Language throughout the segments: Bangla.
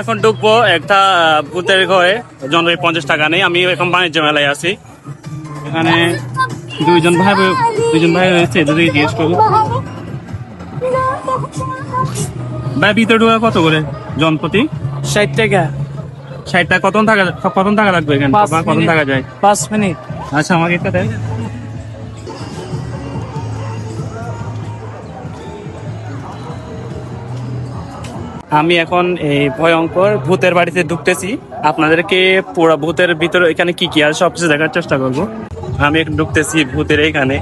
এখন ঢুকবো একটা ভূতের ঘরে, জনপ্রতি 50 টাকা নেই। আমি এখন বাণিজ্য মেলায় আছি, এখানে দুইজন ভাই রয়েছে, যদি জিজ্ঞেস করবো ভাই ভিতরে ঢোকা কত করে জনপ্রতি? 60 টাকা। 60 টাকা। কতক্ষণ টাকা লাগবে এখানে? কতক্ষণ টাকা যায়? 5 মিনিট। আচ্ছা, আমাকে একটা দেন। আমি এখন এই ভয়ঙ্কর ভূতের বাড়িতে ঢুকতেছি। আপনাদেরকে পুরো ভূতের ভিতরে এখানে কি কি আছে সবকিছু দেখার চেষ্টা করব। আমি একটু ঢুকতেছি ভূতের এখানে।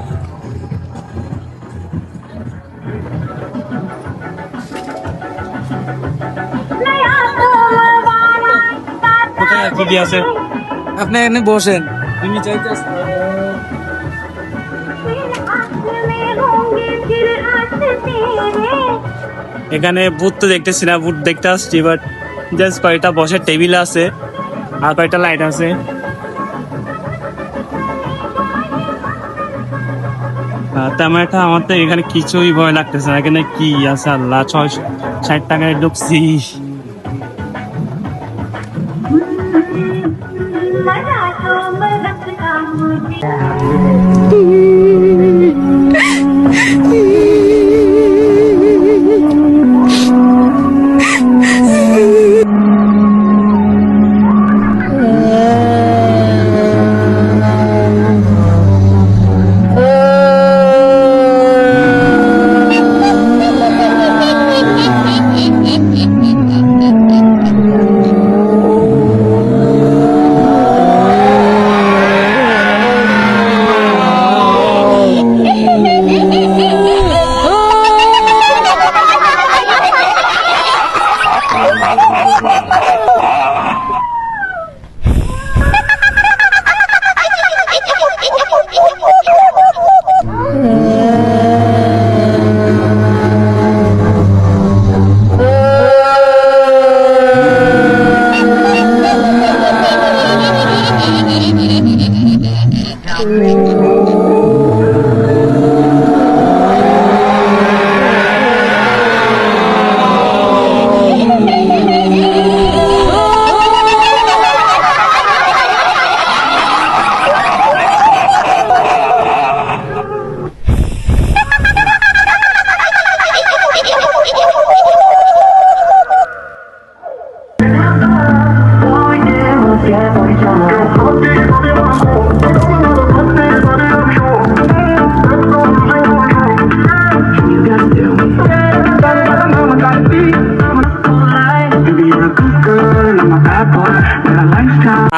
কোথায় কি কি আছে? আপনি এখানে বসেন, আমি চাইতেছি। এখানে ভূত তো দেখতেছি না, ভূত দেখতে আসছি, বাট জাস্ট কয়েকটা বসার টেবিল আছে আর কয়েকটা লাইট আছে। তেমন একটা আমার তো এখানে কিছুই ভয় লাগতেছে না। এখানে কি আছে আল্লাহ, 60 টাকায় ঢুকছি।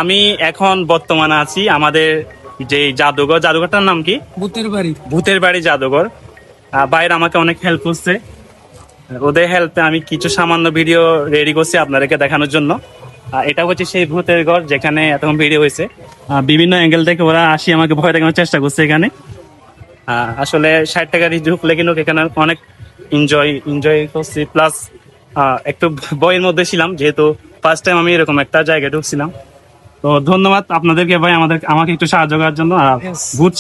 আমি এখন বর্তমানে আছি আমাদের যে জাদুঘরটার নাম কি? ভূতের বাড়ি জাদুঘর। বাইরে আমাকে অনেক হেল্প করছে, ওদের হেল্পে আমি কিছু সামান্য ভিডিও রেডি করছি আপনাদেরকে দেখানোর জন্য। এটা হচ্ছে সেই ভূতের ঘর যেখানে এতক্ষণ ভিডিও হয়েছে। বিভিন্ন অ্যাঙ্গেল থেকে ওরা আসি আমাকে ভয় দেখানোর চেষ্টা করছে এখানে। আসলে 60 টাকা দিয়ে ঢুকলে কিন্তু এখানে অনেক এনজয় করছি, প্লাস একটু ভয়ের মধ্যে ছিলাম যেহেতু ফার্স্ট টাইম আমি এরকম একটা জায়গায় ঢুকছিলাম। তো ধন্যবাদ আপনাদেরকে ভাই আমাকে একটু সাহায্য করার জন্য, আর ভূত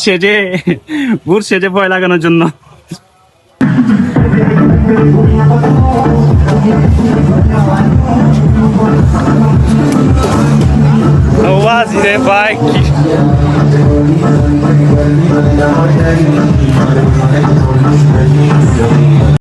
সেজে ভয় লাগানোর জন্য। ভাই